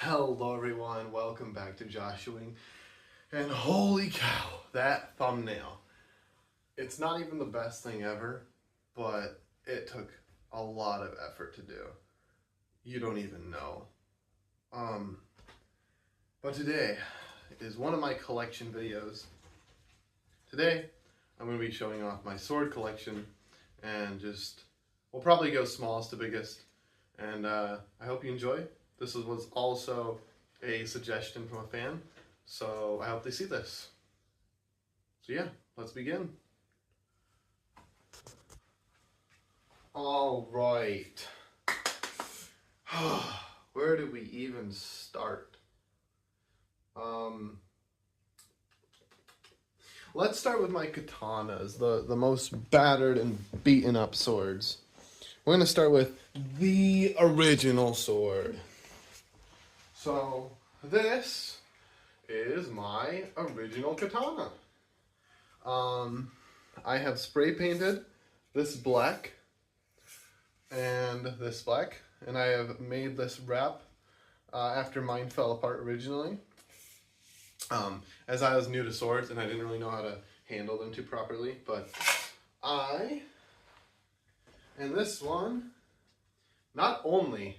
Hello everyone, welcome back to Joshuing. And holy cow, that thumbnail. It's not even the best thing ever, but it took a lot of effort to do. You don't even know. But today is one of my collection videos. Today, I'm going to be showing off my sword collection and we'll probably go smallest to biggest. And I hope you enjoy. This was also a suggestion from a fan, so I hope they see this. So yeah, let's begin. All right. Where do we even start? Let's start with my katanas, the most battered and beaten up swords. We're going to start with the original sword. So this is my original katana. I have spray painted this black and this black, and I have made this wrap after mine fell apart originally. As I was new to swords and I didn't really know how to handle them too properly, but and this one, not only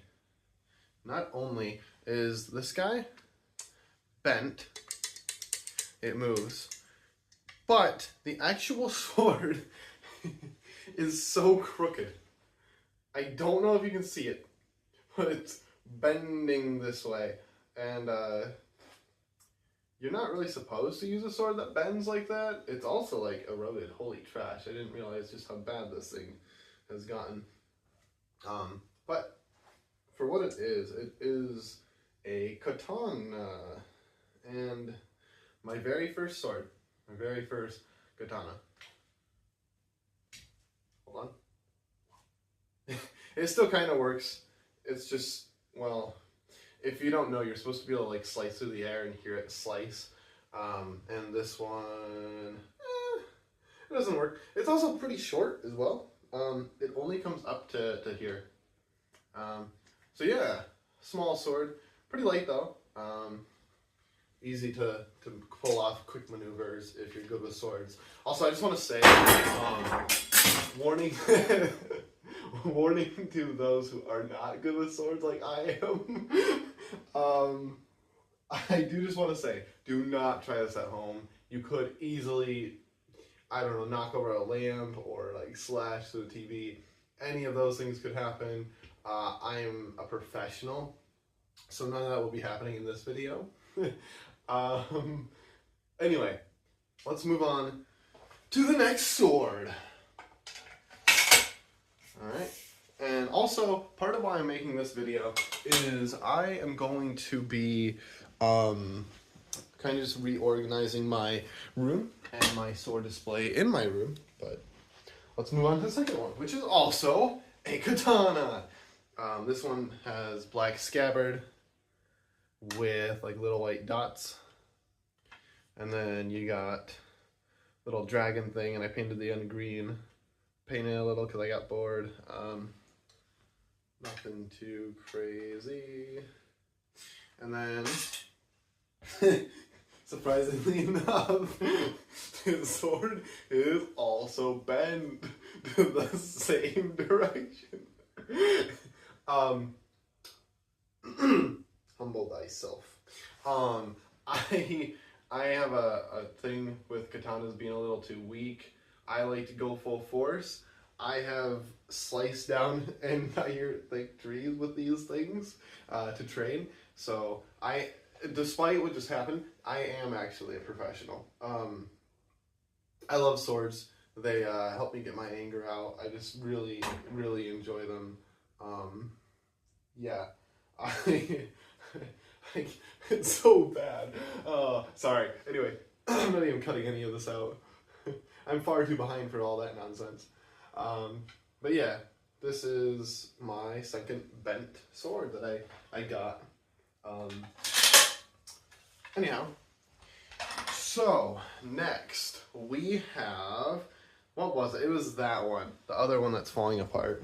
is this guy bent, it moves, but the actual sword is so crooked. I don't know if you can see it, but it's bending this way, and you're not really supposed to use a sword that bends like that. It's also like eroded. Holy trash. I didn't realize just how bad this thing has gotten. But for what it is a katana. And my very first sword, my very first katana. Hold on. It still kind of works. It's just, well, if you don't know, you're supposed to be able to like slice through the air and hear it slice. And this one, it doesn't work. It's also pretty short as well. It only comes up to here. So yeah, small sword, pretty light though. Easy to pull off quick maneuvers if you're good with swords. Also, I just want to say, warning, warning to those who are not good with swords like I am. I do just want to say, do not try this at home. You could easily, I don't know, knock over a lamp or like slash through the TV. Any of those things could happen. I am a professional, so none of that will be happening in this video. Anyway, let's move on to the next sword. Alright, and also part of why I'm making this video is I am going to be kind of just reorganizing my room and my sword display in my room, but let's move on to the second one, which is also a katana. This one has black scabbard with like little white dots, and then you got little dragon thing, and I painted the end green, painted a little because I got bored. Nothing too crazy. And then surprisingly enough, his sword is also bent to the same direction. Humble thyself. I have a thing with katanas being a little too weak. I like to go full force. I have sliced down entire like trees with these things to train. So despite what just happened, I am actually a professional. I love swords. They help me get my anger out. I just really, really enjoy them. Yeah, it's so bad. Sorry. Anyway, I'm not even cutting any of this out. I'm far too behind for all that nonsense. But yeah, this is my second bent sword that I got. Anyhow, so next we have, what was it? It was that one, the other one that's falling apart.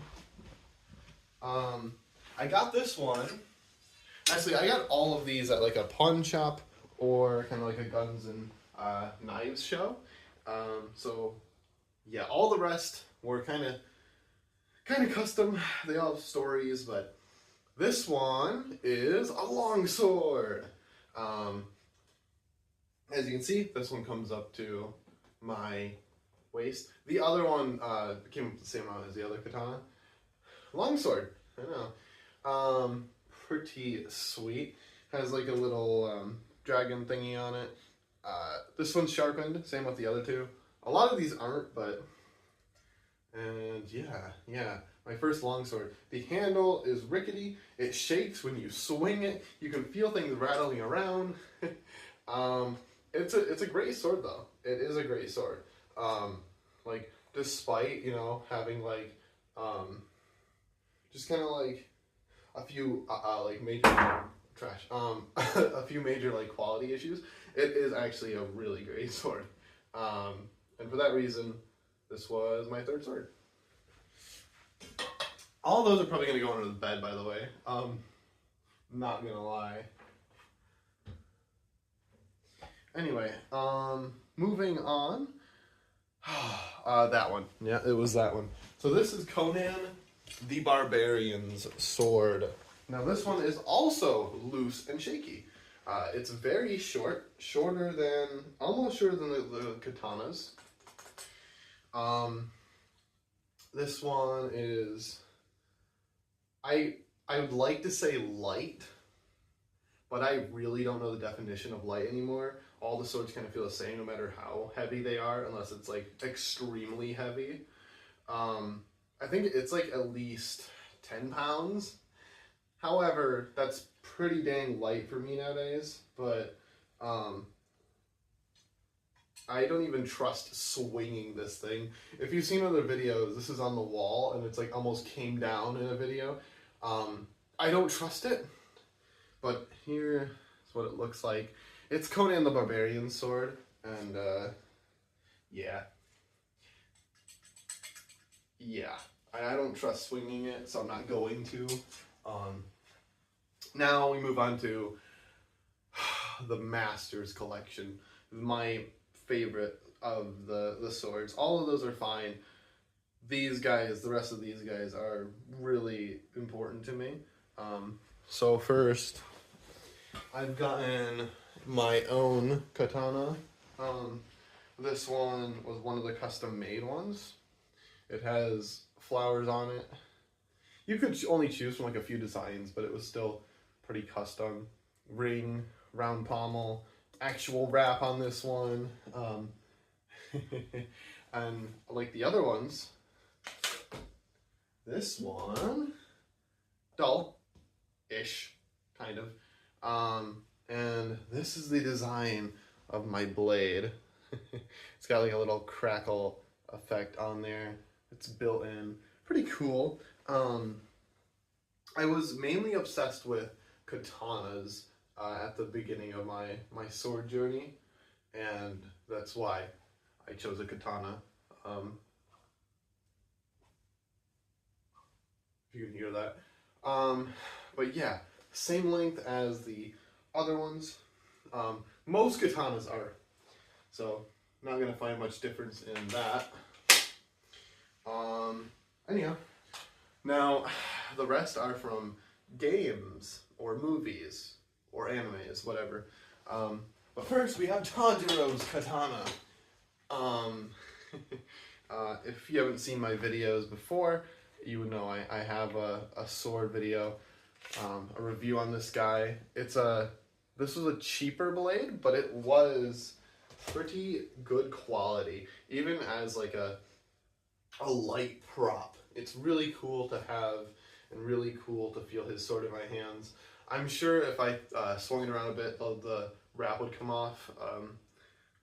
I got this one Actually, I got all of these at like a pawn shop or kind of like a guns and knives show. So yeah, all the rest were kind of custom. They all have stories, but this one is a longsword. Um, as you can see, this one comes up to my waist. The other one came up the same amount as the other katana. Longsword, I know. Pretty sweet. Has like a little dragon thingy on it. This one's sharpened, same with the other two. A lot of these aren't, but... And yeah, my first longsword. The handle is rickety. It shakes when you swing it. You can feel things rattling around. It's a great sword though. It is a great sword. Like despite having like just kind of like a few like major trash a few major like quality issues, it is actually a really great sword. And for that reason, this was my third sword. All those are probably going to go under the bed, by the way. Not going to lie. Anyway, moving on. That one. Yeah, it was that one. So this is Conan the Barbarian's sword. Now this one is also loose and shaky. It's very short, almost shorter than the katanas. This one is, I would like to say light, but I really don't know the definition of light anymore. All the swords kind of feel the same no matter how heavy they are, unless it's like extremely heavy. I think it's like at least 10 pounds. However, that's pretty dang light for me nowadays, but I don't even trust swinging this thing. If you've seen other videos, this is on the wall and it's like almost came down in a video. I don't trust it, but here is what it looks like. It's Conan the Barbarian's sword, and yeah. I don't trust swinging it, so I'm not going to. Now we move on to the Masters collection. My favorite of the swords. All of those are fine. These guys, the rest of these guys are really important to me. So first, I've gotten my own katana. This one was one of the custom made ones. It has flowers on it. You could only choose from like a few designs, but it was still pretty custom. Ring, round pommel, actual wrap on this one. And like the other ones, this one, dull-ish, kind of. And this is the design of my blade. It's got like a little crackle effect on there. It's built in. Pretty cool. I was mainly obsessed with katanas at the beginning of my sword journey, and that's why I chose a katana. If you can hear that. But yeah, same length as the other ones. Most katanas are. So, not going to find much difference in that. Anyhow, now the rest are from games or movies or animes, whatever. But first we have Tanjiro's katana. If you haven't seen my videos before, you would know I have a sword video, a review on this guy. This was a cheaper blade, but it was pretty good quality, even as like a light prop. It's really cool to have and really cool to feel his sword in my hands. I'm sure if I swung it around a bit, the wrap would come off.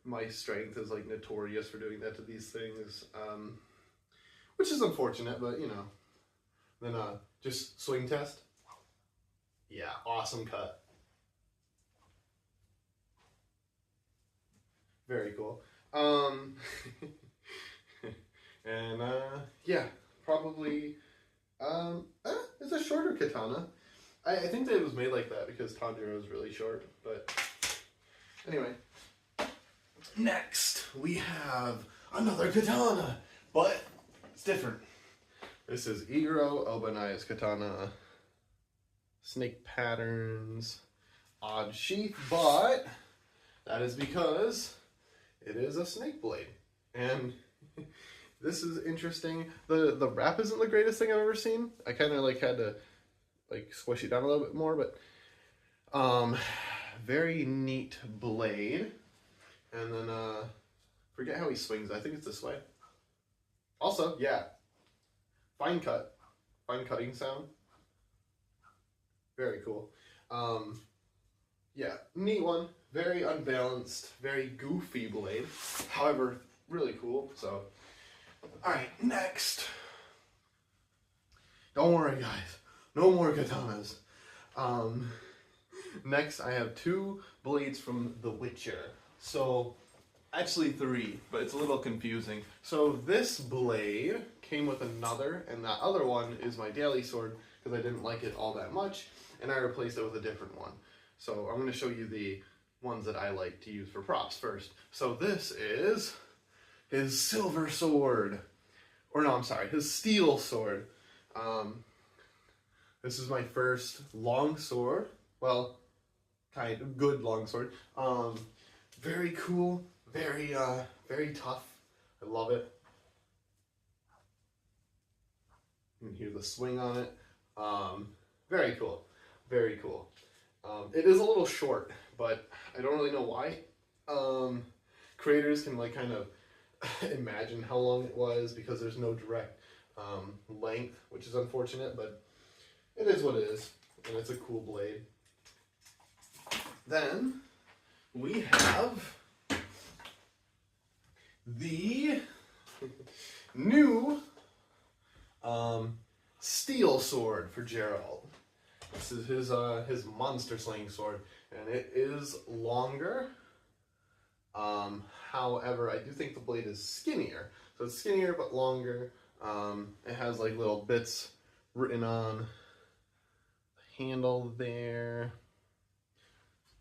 My strength is like notorious for doing that to these things, which is unfortunate, but you know. Then just swing test. Yeah, awesome cut. Very cool. And yeah, probably it's a shorter katana. I think that it was made like that because Tanjiro is really short, but anyway. Next, we have another katana, but it's different. This is Iguro Obani's katana. Snake patterns, odd sheath, but that is because it is a snake blade. And this is interesting. The wrap isn't the greatest thing I've ever seen. I kind of like had to like squish it down a little bit more, but very neat blade. And then forget how he swings. I think it's this way. Also, yeah, fine cutting sound. Very cool. Yeah, neat one. Very unbalanced, very goofy blade. However, really cool. So, all right, next. Don't worry, guys. No more katanas. Next, I have 2 blades from The Witcher. So, actually 3, but it's a little confusing. So this blade came with another, and that other one is my daily sword because I didn't like it all that much, and I replaced it with a different one. So I'm going to show you the ones that I like to use for props first. So this is his silver sword. Or no, I'm sorry, his steel sword. This is my first long sword. Well, kind of good long sword. Very cool, very tough. I love it. You can hear the swing on it. Very cool, very cool. It is a little short, but I don't really know why. Creators can like kind of imagine how long it was because there's no direct length, which is unfortunate, but it is what it is, and it's a cool blade. Then we have the new steel sword for Geralt. This is his monster slaying sword, and it is longer. However, I do think the blade is skinnier. So it's skinnier but longer. It has like little bits written on the handle there.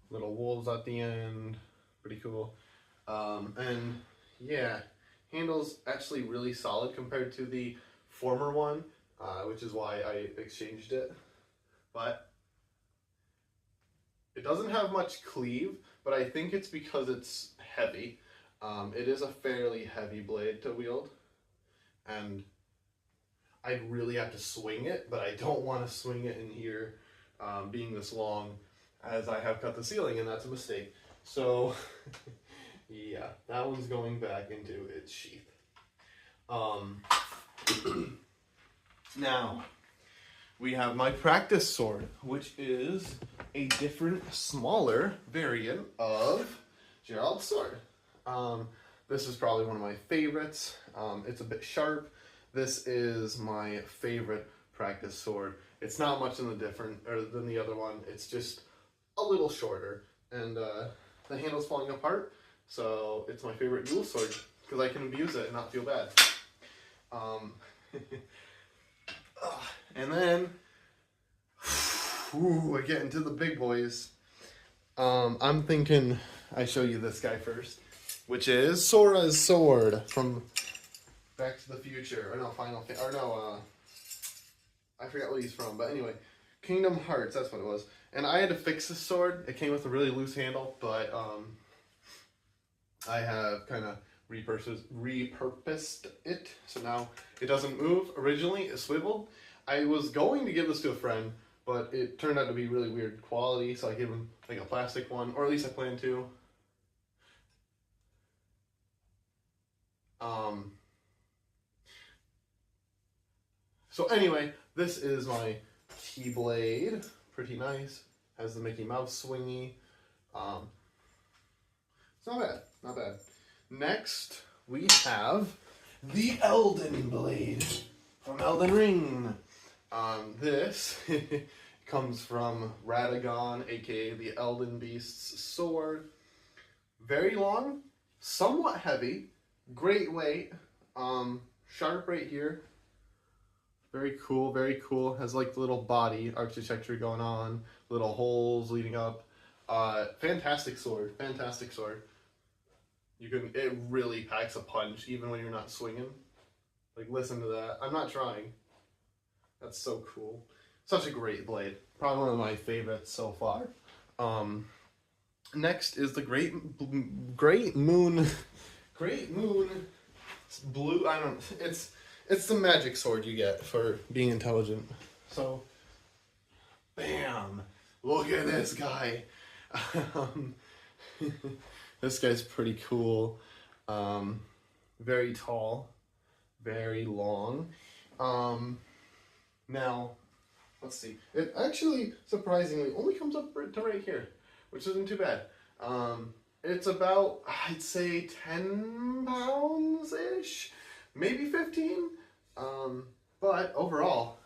Little wolves at the end. Pretty cool. And yeah, handle's actually really solid compared to the former one, which is why I exchanged it. But it doesn't have much cleave, but I think it's because it's heavy. It is a fairly heavy blade to wield, and I'd really have to swing it, but I don't want to swing it in here being this long, as I have cut the ceiling, and that's a mistake. So yeah, that one's going back into its sheath. Now, we have my practice sword, which is a different, smaller variant of Geralt's sword. This is probably one of my favorites. It's a bit sharp. This is my favorite practice sword. It's not much in the different or than the other one. It's just a little shorter, and the handle's falling apart. So it's my favorite dual sword because I can abuse it and not feel bad. And then, I get into the big boys. I'm thinking I show you this guy first, which is Sora's sword from Back to the Future, or no, I forgot what he's from, but anyway, Kingdom Hearts, that's what it was. And I had to fix this sword. It came with a really loose handle, but I have kind of repurposed it, so now it doesn't move. Originally, it swiveled. I was going to give this to a friend, but it turned out to be really weird quality, so I gave him like a plastic one, or at least I plan to. So anyway, this is my Keyblade. Pretty nice. Has the Mickey Mouse swingy. It's not bad, not bad. Next, we have the Elden Blade from Elden Ring. This comes from Radagon, aka the Elden Beast's sword. Very long, somewhat heavy, great weight, sharp right here. Very cool, very cool. Has like little body architecture going on, little holes leading up. Fantastic sword, fantastic sword. It really packs a punch even when you're not swinging. Like, listen to that. I'm not trying. That's so cool. Such a great blade. Probably one of my favorites so far. Next is the Great Moon blue. I don't. It's the magic sword you get for being intelligent. So, bam! Look at this guy. This guy's pretty cool. Very tall, very long. Now, let's see. It actually, surprisingly, only comes up to right here, which isn't too bad. It's about, I'd say, 10 pounds-ish, maybe 15. But overall,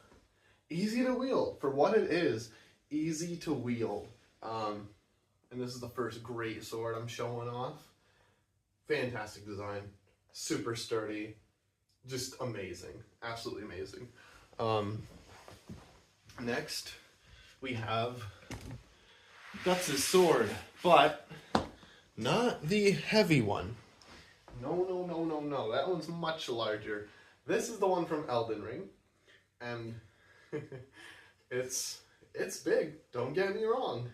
easy to wield. For what it is, easy to wield. And this is the first great sword I'm showing off. Fantastic design, super sturdy, just amazing, absolutely amazing. Next, we have Guts' sword, but not the heavy one. No, that one's much larger. This is the one from Elden Ring, and it's big, don't get me wrong,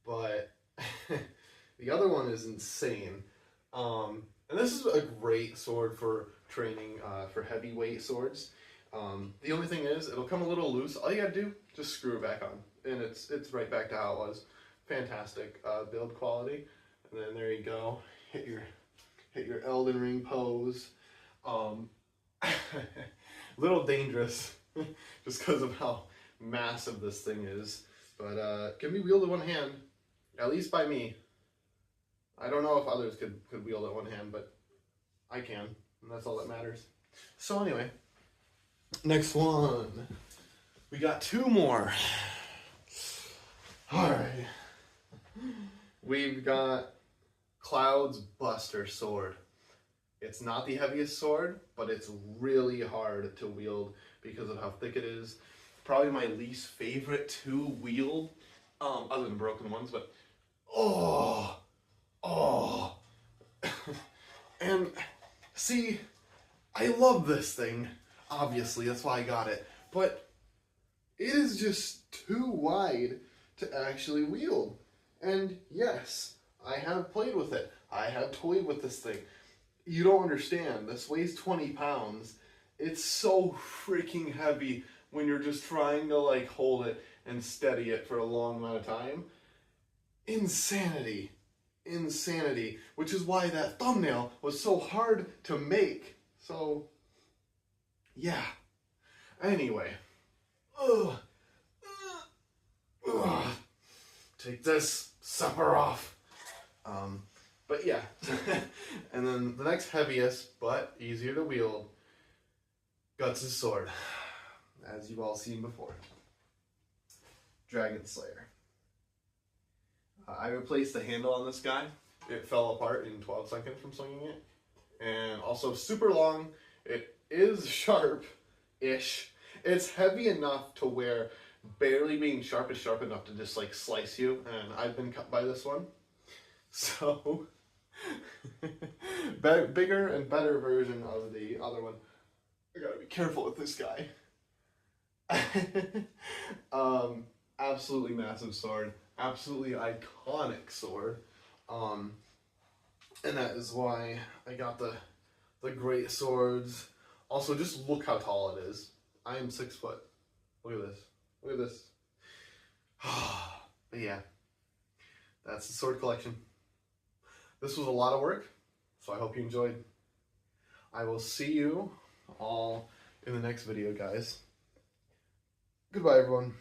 but the other one is insane. And this is a great sword for training for heavyweight swords. The only thing is, it'll come a little loose. All you gotta do, just screw it back on, and it's right back to how it was. Fantastic build quality. And then there you go. Hit your Elden Ring pose. Little dangerous, just because of how massive this thing is. But can be wielded one hand, at least by me. I don't know if others could wield it one hand, but I can, and that's all that matters. So anyway, next one. We got two more. Alright. We've got Cloud's Buster sword. It's not the heaviest sword, but it's really hard to wield because of how thick it is. Probably my least favorite to wield, other than broken ones, but oh. And see, I love this thing, obviously, that's why I got it, but it is just too wide to actually wield. And yes, I have played with it. I have toyed with this thing. You don't understand. This weighs 20 pounds. It's so freaking heavy when you're just trying to like hold it and steady it for a long amount of time. Insanity. Insanity. Which is why that thumbnail was so hard to make. So, yeah. Anyway. Take this supper off. But yeah. And then the next heaviest, but easier to wield, Guts' sword. As you've all seen before. Dragon Slayer. I replaced the handle on this guy. It fell apart in 12 seconds from swinging it. And also super long. It is sharp-ish. It's heavy enough to where barely being sharp is sharp enough to just like slice you. And I've been cut by this one. So, bigger and better version of the other one. I gotta be careful with this guy. Absolutely massive sword. Absolutely iconic sword. And that is why I got the great swords. Also, just look how tall it is. I am 6 foot. Look at this. Look at this. But yeah, that's the sword collection. This was a lot of work, so I hope you enjoyed. I will see you all in the next video, guys. Goodbye, everyone.